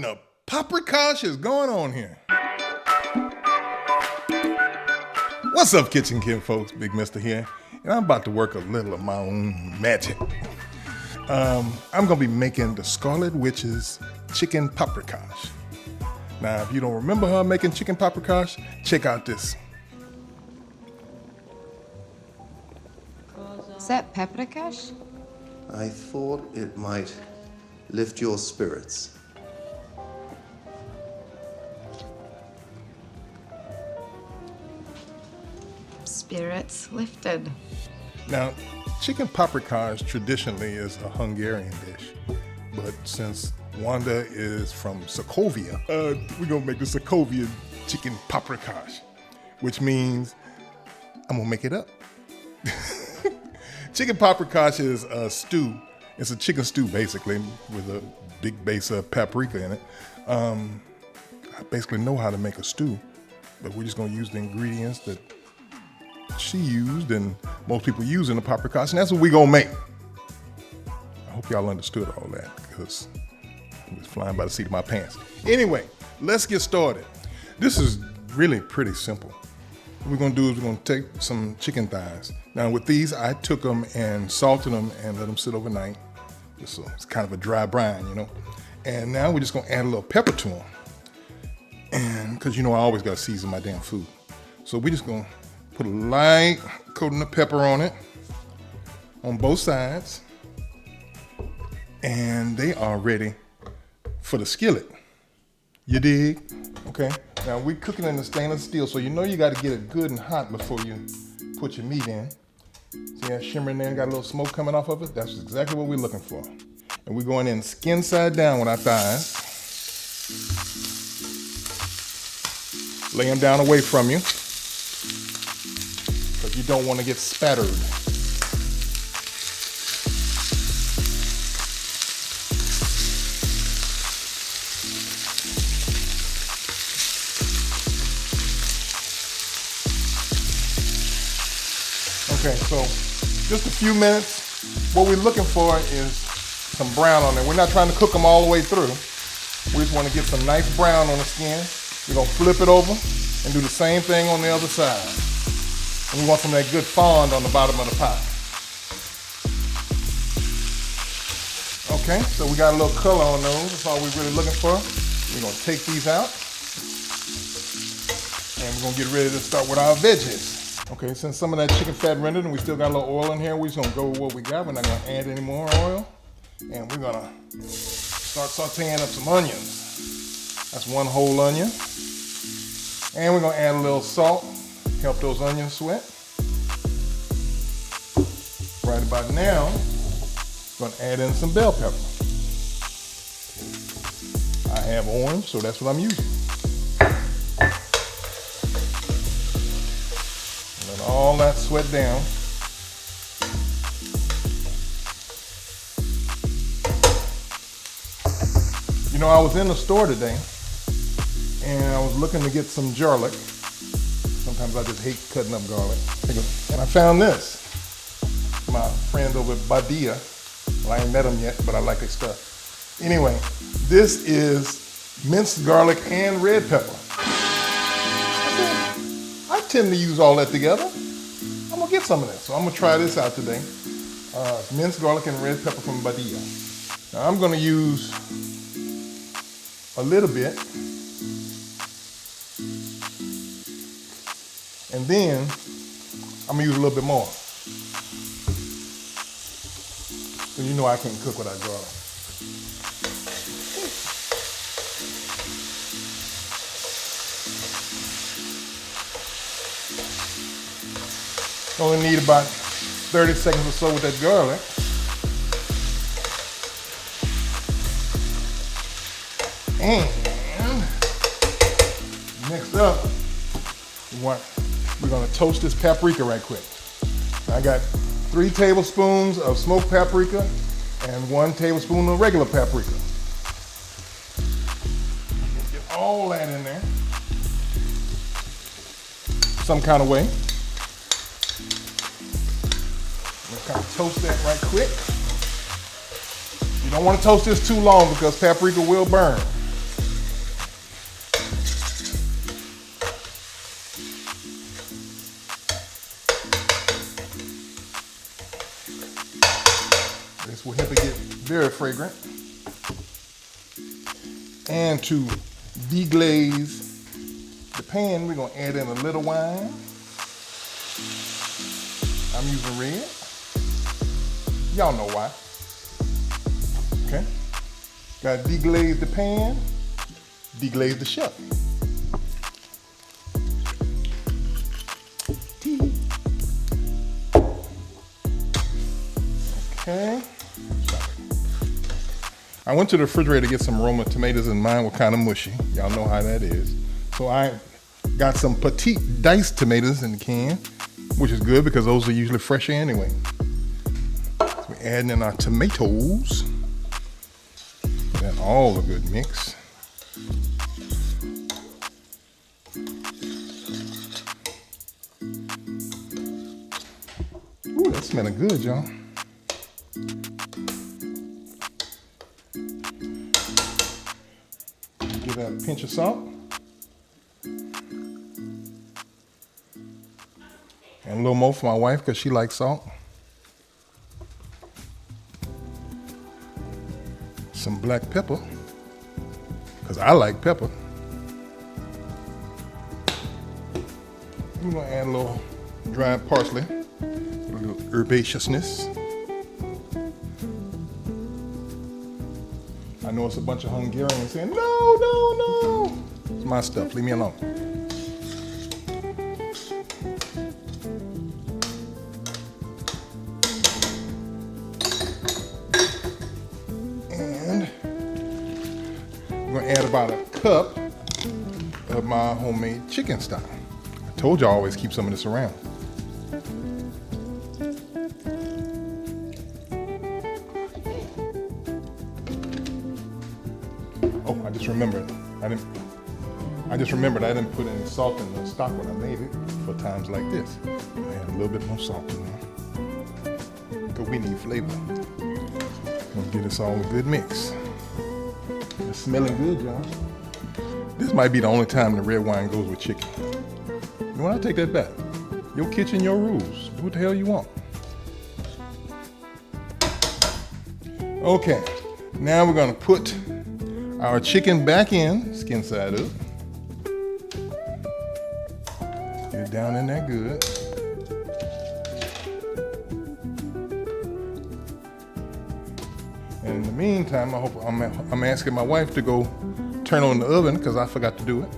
in the paprikash is going on here? What's up, Kitchen Kid folks? Big Mister here, and I'm about to work a little of my own magic. I'm gonna be making the Scarlet Witch's Chicken Paprikash. Now, if you don't remember her making Chicken Paprikash, check out this. Is that paprikash? I thought it might lift your spirits. Spirits lifted. Now, chicken paprikash traditionally is a Hungarian dish, but since Wanda is from Sokovia, we're gonna make the Sokovian chicken paprikash, which means I'm gonna make it up. Chicken paprikash is a stew. It's a chicken stew, basically, with a big base of paprika in it. I basically know how to make a stew, but we're just gonna use the ingredients that she used and most people use in the paprikash, and that's what we're gonna make. I hope y'all understood all that, because I'm just flying by the seat of my pants. Anyway, let's get started. This is really pretty simple. What we're gonna do is we're gonna take some chicken thighs. Now with these, I took them and salted them and let them sit overnight. So it's kind of a dry brine, you know. And now we're just gonna add a little pepper to them. And because you know I always gotta season my damn food. So we're just gonna put a light coating of pepper on it, on both sides. And they are ready for the skillet. You dig? Okay. Now we're cooking in the stainless steel, so you know you got to get it good and hot before you put your meat in. See that shimmering there? Got a little smoke coming off of it? That's exactly what we're looking for. And we're going in skin side down with our thighs. Lay them down away from you, because you don't want to get spattered. Okay, so just a few minutes. What we're looking for is some brown on there. We're not trying to cook them all the way through. We just want to get some nice brown on the skin. We're gonna flip it over and do the same thing on the other side. And we want some of that good fond on the bottom of the pot. Okay, so we got a little color on those. That's all we're really looking for. We're gonna take these out. And we're gonna get ready to start with our veggies. Okay, since some of that chicken fat rendered and we still got a little oil in here, we're just gonna go with what we got. We're not gonna add any more oil. And we're gonna start sauteing up some onions. That's one whole onion. And we're gonna add a little salt, help those onions sweat. Right about now, we're gonna add in some bell pepper. I have orange, so that's what I'm using. Let all that sweat down. You know, I was in the store today, and I was looking to get some garlic. Sometimes I just hate cutting up garlic. And I found this. My friend over at Badia. Well, I ain't met him yet, but I like his stuff. Anyway, this is minced garlic and red pepper. I tend to use all that together. I'm gonna get some of that. So I'm gonna try this out today. Minced garlic and red pepper from Badia. Now I'm gonna use a little bit. And then I'm gonna use a little bit more. So you know I can't cook without garlic. Only need about 30 seconds or so with that garlic. And next up, we're gonna toast this paprika right quick. I got 3 tablespoons of smoked paprika and 1 tablespoon of regular paprika. Get all that in there some kind of way. Kind of toast that right quick. You don't want to toast this too long because paprika will burn. very fragrant. And to deglaze the pan, we're gonna add in a little wine. I'm using red. Y'all know why. Okay. Gotta deglaze the pan, deglaze the chef. Okay. I went to the refrigerator to get some Roma tomatoes and mine were kind of mushy. Y'all know how that is. So I got some petite diced tomatoes in the can, which is good because those are usually fresher anyway. So we're adding in our tomatoes. Then all the good mix. Ooh, that's smelling good, y'all. Give that a pinch of salt. And a little more for my wife because she likes salt. Some black pepper because I like pepper. We're going to add a little dried parsley, a little herbaceousness. I know it's a bunch of Hungarians saying, no, no, no. It's my stuff, leave me alone. And I'm gonna add about a cup of my homemade chicken stock. I told you I always keep some of this around. Oh, I just remembered I didn't put any salt in the stock when I made it for times like this. I add a little bit more salt in there because we need flavor. We'll get us all a good mix. It's smelling good, y'all. This might be the only time the red wine goes with chicken. You know what? I take that back. Your kitchen, your rules. Do what the hell you want. Okay, now we're gonna put our chicken back in, skin side up. Get it down in there good. And in the meantime, I'm asking my wife to go turn on the oven because I forgot to do it.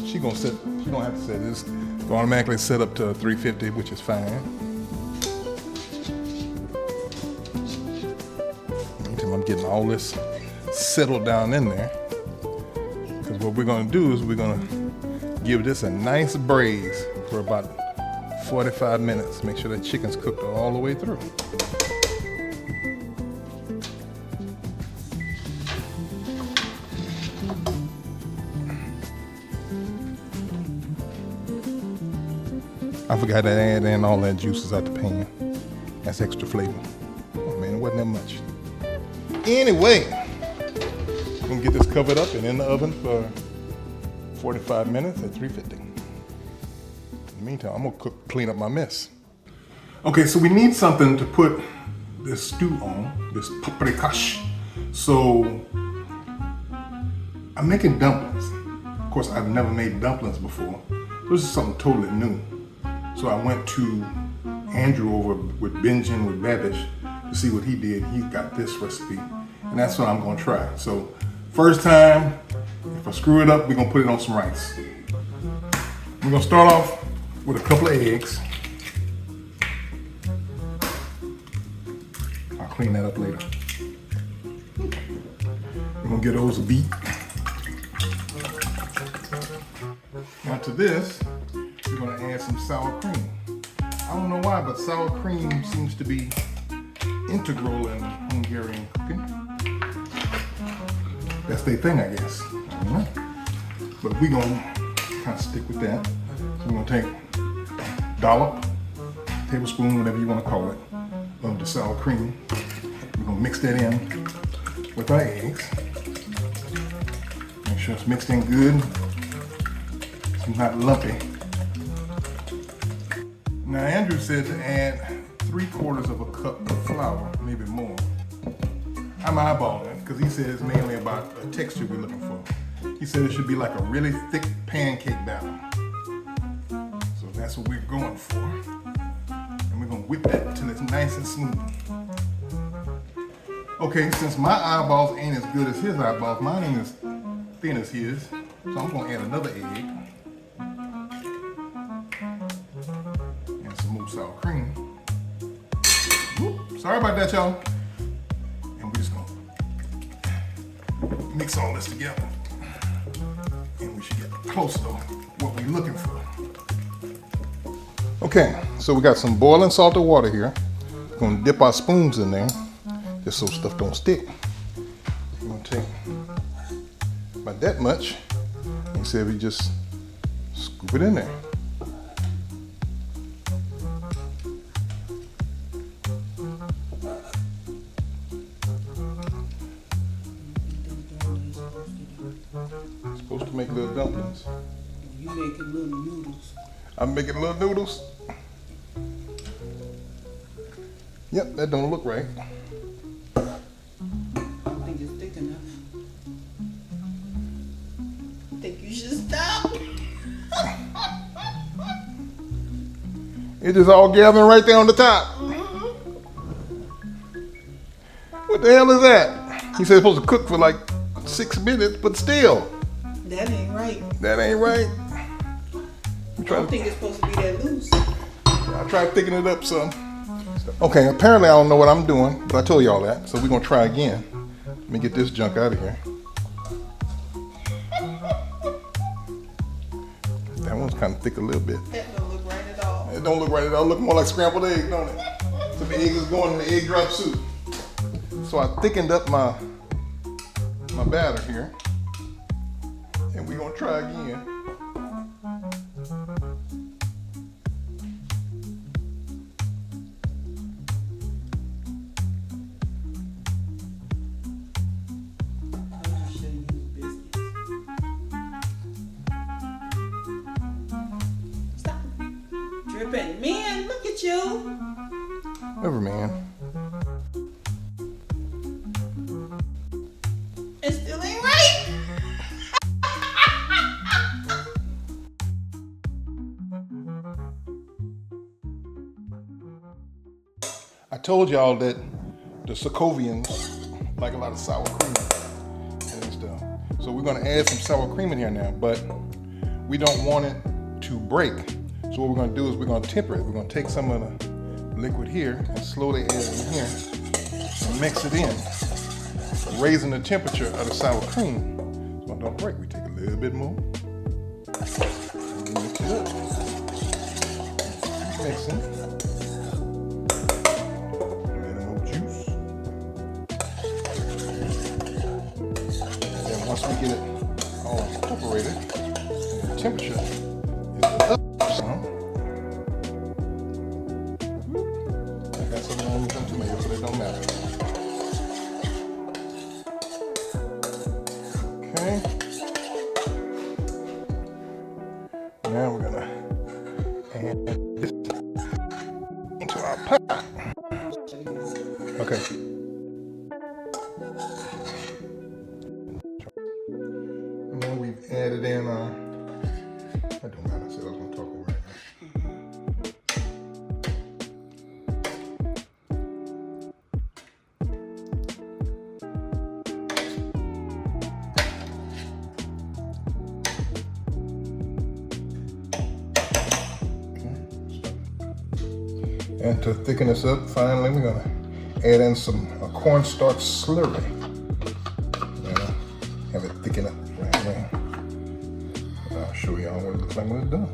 She don't have to set this. It'll automatically set up to 350, which is fine. I'm getting all this settled down in there. Because what we're going to do is we're going to give this a nice braise for about 45 minutes. Make sure that chicken's cooked all the way through. I forgot to add in all that juices out the pan. That's extra flavor. Oh man, it wasn't that much. Anyway, we're gonna get this covered up and in the oven for 45 minutes at 350. In the meantime, I'm gonna clean up my mess. Okay, so we need something to put this stew on, this paprikash. So I'm making dumplings. Of course, I've never made dumplings before. This is something totally new. So I went to Andrew over with Vision with Veggie to see what he did. He got this recipe, and that's what I'm gonna try. So first time, if I screw it up, we're gonna put it on some rice. We're gonna start off with a couple of eggs. I'll clean that up later. We're gonna get those beat. Now to this, we're gonna add some sour cream. I don't know why, but sour cream seems to be integral in Hungarian cooking. That's their thing, I guess. I don't know. But we're gonna kind of stick with that. So we're gonna take a dollop, tablespoon, whatever you wanna call it, of the sour cream. We're gonna mix that in with our eggs. Make sure it's mixed in good. It's not lumpy. Now Andrew said to add 3/4 of a cup of flour, maybe more. I'm eyeballing it because he said it's mainly about a texture we're looking for. He said it should be like a really thick pancake batter. So that's what we're going for. And we're gonna whip that until it's nice and smooth. Okay, since my eyeballs ain't as good as his eyeballs, mine ain't as thin as his, so I'm gonna add another egg and some more sour cream. Whoop, sorry about that, y'all. And we're just gonna mix all this together. And we should get close to what we're looking for. Okay, so we got some boiling salted water here. We're gonna dip our spoons in there, just so stuff don't stick. We're gonna take about that much, and see if we just scoop it in there. Supposed to make little dumplings. You making little noodles. I'm making little noodles. Yep, that don't look right. I don't think it's thick enough. I think you should stop. It just all gathering right there on the top. What the hell is that? He said it's supposed to cook for like 6 minutes, but still. That ain't right. That ain't right. I don't think it's supposed to be that loose. I tried picking it up some. Okay, apparently I don't know what I'm doing, but I told y'all that, so we're gonna try again. Let me get this junk out of here. That one's kind of thick a little bit. That don't look right at all. It don't look right at all. It look more like scrambled egg, don't it? So the egg is going in the egg drop soup. So I thickened up my batter here, and we're gonna try again. Stop dripping. Man, look at you. Whatever, man. It still ain't right. I told y'all that the Sokovians like a lot of sour cream and stuff. So we're gonna add some sour cream in here now, but we don't want it to break. So what we're gonna do is we're gonna temper it. We're gonna take some of the liquid here and slowly add it in here and mix it in, raising the temperature of the sour cream so it don't break. We take a little bit more and mix it up. Mixing. Once we get it all incorporated, the temperature is up some. I got something wrong with them tomatoes, but it don't matter. Okay. Now we're gonna add this into our pot. Okay. We've added in that don't matter, I said I was gonna talk over it. And to thicken this up, finally we're gonna add in some cornstarch slurry. Have it thicken up right there. I'll show y'all what it looks like when it's done.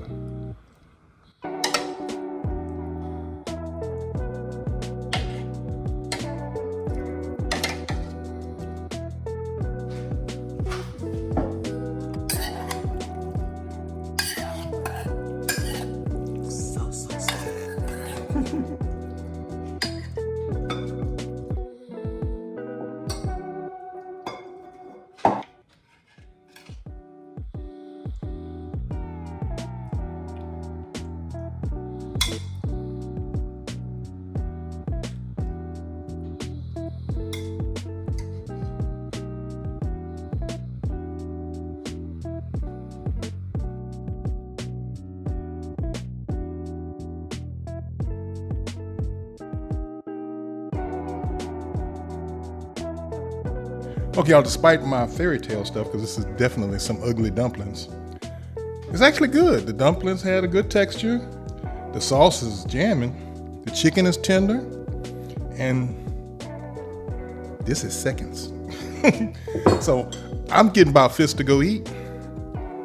Okay, y'all, despite my fairy tale stuff, because this is definitely some ugly dumplings, it's actually good. The dumplings had a good texture. The sauce is jamming. The chicken is tender. And this is seconds. So I'm getting about fist to go eat.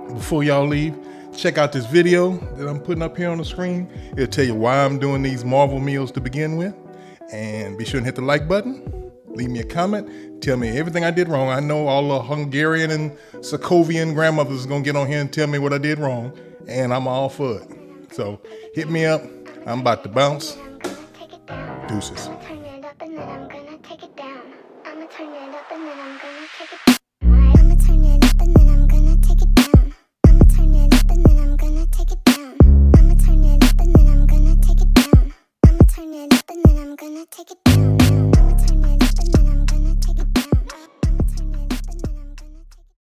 Before y'all leave, check out this video that I'm putting up here on the screen. It'll tell you why I'm doing these Marvel meals to begin with. And be sure and hit the like button. Leave me a comment. Tell me everything I did wrong. I know all the Hungarian and Sokovian grandmothers are going to get on here and tell me what I did wrong. And I'm all for it. So hit me up. I'm about to bounce. Deuces. Turn it up and then I'm gonna take it down. I'ma turn it up and then I'm gonna take it down.